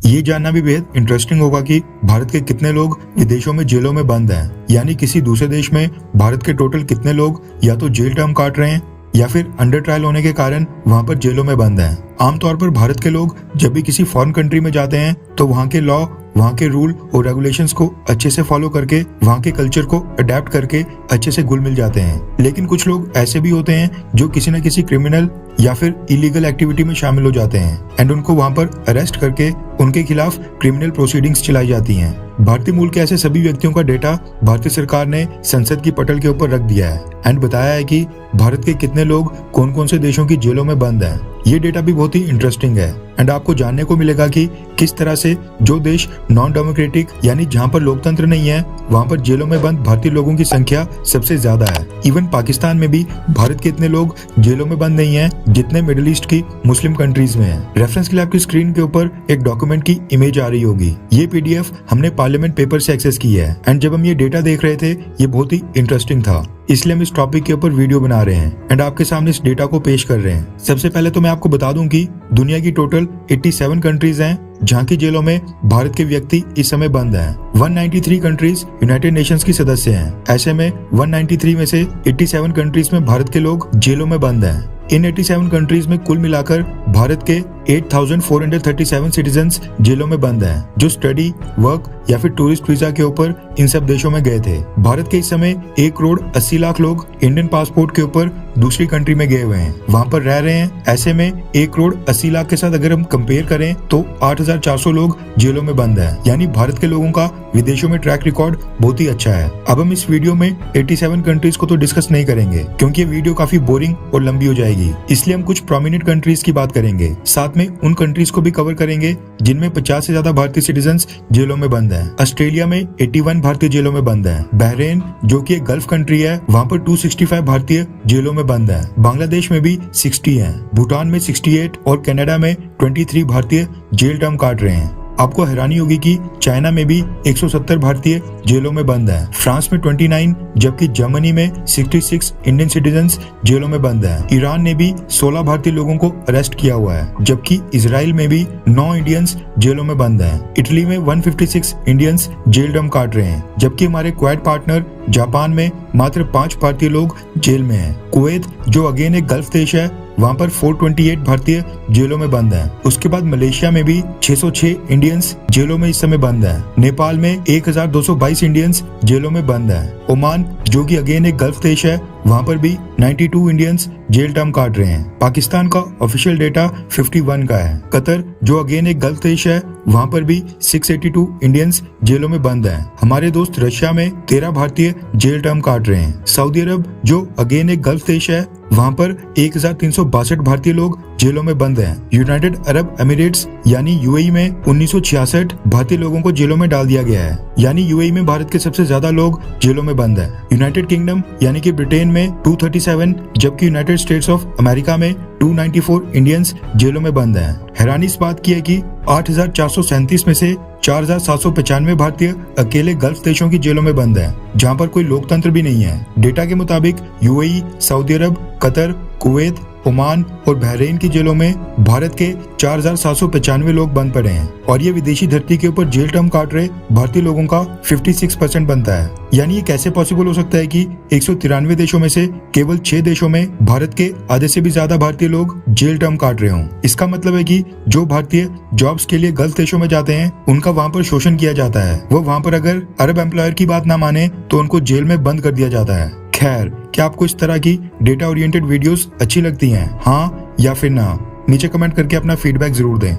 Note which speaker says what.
Speaker 1: ये जानना भी बेहद इंटरेस्टिंग होगा कि भारत के कितने लोग विदेशों में जेलों में बंद हैं, यानी किसी दूसरे देश में भारत के टोटल कितने लोग या तो जेल टर्म काट रहे हैं या फिर अंडर ट्रायल होने के कारण वहां पर जेलों में बंद हैं। आमतौर पर भारत के लोग जब भी किसी फॉरेन कंट्री में जाते हैं तो वहाँ के लॉ, वहाँ के रूल और रेगुलेशंस को अच्छे से फॉलो करके वहाँ के कल्चर को अडेप्ट करके अच्छे से घुल मिल जाते हैं। लेकिन कुछ लोग ऐसे भी होते हैं जो किसी न किसी क्रिमिनल या फिर इलीगल एक्टिविटी में शामिल हो जाते हैं एंड उनको वहाँ पर अरेस्ट करके उनके खिलाफ क्रिमिनल प्रोसीडिंग्स चलाई जाती हैं। भारतीय मूल के ऐसे सभी व्यक्तियों का डेटा भारतीय सरकार ने संसद की पटल के ऊपर रख दिया है एंड बताया है कि भारत के कितने लोग कौन कौन से देशों की जेलों में बंद हैं। ये डेटा भी बहुत ही इंटरेस्टिंग है एंड आपको जानने को मिलेगा कि किस तरह से जो देश नॉन डेमोक्रेटिक यानी जहाँ पर लोकतंत्र नहीं है वहाँ पर जेलों में बंद भारतीय लोगों की संख्या सबसे ज्यादा है। इवन पाकिस्तान में भी भारत के इतने लोग जेलों में बंद नहीं है जितने मिडिल ईस्ट की मुस्लिम कंट्रीज में है। रेफरेंस के लिए आपकी स्क्रीन के ऊपर एक डॉक्यूमेंट की इमेज आ रही होगी। ये पीडीएफ हमने पार्लियामेंट पेपर से एक्सेस की है एंड जब हम ये डेटा देख रहे थे ये बहुत ही इंटरेस्टिंग था, इसलिए हम इस टॉपिक के ऊपर वीडियो बना रहे हैं एंड आपके सामने इस डेटा को पेश कर रहे हैं। सबसे पहले तो मैं आपको बता दूं कि दुनिया की टोटल 87 कंट्रीज हैं जहाँ की जेलों में भारत के व्यक्ति इस समय बंद हैं। 193 कंट्रीज यूनाइटेड नेशंस की सदस्य हैं। ऐसे में 193 में से 87 कंट्रीज में भारत के लोग जेलों में बंद हैं। इन 87 कंट्रीज में कुल मिलाकर भारत के 8,437 सिटीजन्स जेलों में बंद हैं, जो स्टडी, वर्क या फिर टूरिस्ट वीजा के ऊपर इन सब देशों में गए थे। भारत के इस समय 1,80,00,000 लोग इंडियन पासपोर्ट के ऊपर दूसरी कंट्री में गए हुए हैं, वहाँ पर रह रहे हैं। ऐसे में 1,80,00,000 के साथ अगर हम कंपेयर करें तो 8,400 लोग जेलों में बंद हैं, यानी भारत के लोगों का विदेशों में ट्रैक रिकॉर्ड बहुत ही अच्छा है। अब हम इस वीडियो में 87 कंट्रीज को तो डिस्कस नहीं करेंगे क्योंकि ये वीडियो काफी बोरिंग और लंबी हो जाएगी, इसलिए हम कुछ प्रोमिनेंट कंट्रीज की बात करेंगे। साथ में उन कंट्रीज को भी कवर करेंगे जिनमें 50 से ज्यादा भारतीय सिटीजन्स जेलों में बंद हैं। ऑस्ट्रेलिया में 81 भारतीय जेलों में बंद हैं। बहरीन जो कि एक गल्फ कंट्री है, वहाँ पर 265 भारतीय जेलों में बंद हैं। बांग्लादेश में भी 60 हैं। भूटान में 68 और कनाडा में 23 भारतीय जेल टर्म काट रहे हैं। आपको हैरानी होगी कि चाइना में भी 170 भारतीय जेलों में बंद हैं। फ्रांस में 29 जबकि जर्मनी में 66 इंडियन सिटीजन्स जेलों में बंद हैं। ईरान ने भी 16 भारतीय लोगों को अरेस्ट किया हुआ है, जबकि इजराइल में भी 9 इंडियंस जेलों में बंद हैं। इटली में 156 इंडियंस जेल टर्म काट रहे हैं, जबकि हमारे क्वाड पार्टनर जापान में मात्र 5 भारतीय लोग जेल में हैं। कुवैत जो अगेन एक गल्फ देश है, वहाँ पर 428 भारतीय जेलों में बंद हैं। उसके बाद मलेशिया में भी 606 इंडियंस जेलों में इस समय बंद हैं। नेपाल में 1222 इंडियंस जेलों में बंद हैं। ओमान जो कि अगेन एक गल्फ देश है, वहाँ पर भी 92 इंडियंस जेल टर्म काट रहे हैं। पाकिस्तान का ऑफिशियल डेटा 51 का है। कतर जो अगेन एक गल्फ देश है, वहाँ पर भी 682 इंडियंस जेलों में बंद हैं। हमारे दोस्त रशिया में 13 भारतीय जेल टर्म काट रहे हैं। सऊदी अरब जो अगेन एक गल्फ देश है, वहाँ पर 1362 भारतीय लोग जेलों में बंद हैं। यूनाइटेड अरब एमिरेट्स यानी यूएई में 1966 भारतीय लोगों को जेलों में डाल दिया गया है, यानी यूएई में भारत के सबसे ज्यादा लोग जेलों में बंद हैं। यूनाइटेड किंगडम यानी कि ब्रिटेन में 237 जबकि यूनाइटेड स्टेट्स ऑफ अमेरिका में 294 इंडियंस जेलों में बंद हैं। हैरानी इस बात की है कि 8,437 में से 4,795 भारतीय अकेले गल्फ देशों की जेलों में बंद हैं, जहां पर कोई लोकतंत्र भी नहीं है। डेटा के मुताबिक यूएई, सऊदी अरब, कतर, कुवैत, ओमान और बहरीन की जेलों में भारत के 4,795 लोग बंद पड़े हैं और ये विदेशी धरती के ऊपर जेल टर्म काट रहे भारतीय लोगों का 56% बनता है। यानी ये कैसे पॉसिबल हो सकता है कि 193 देशों में से केवल 6 देशों में भारत के आधे से भी ज्यादा भारतीय लोग जेल टर्म काट रहे हों। इसका मतलब है कि जो भारतीय जॉब्स के लिए गल्फ देशों में जाते हैं उनका वहाँ पर शोषण किया जाता है। वो वहाँ पर अगर अरब एम्प्लॉयर की बात ना माने तो उनको जेल में बंद कर दिया जाता है। खैर, क्या आपको इस तरह की डेटा ओरिएंटेड वीडियोस अच्छी लगती हैं? हाँ या फिर ना? नीचे कमेंट करके अपना फीडबैक जरूर दें।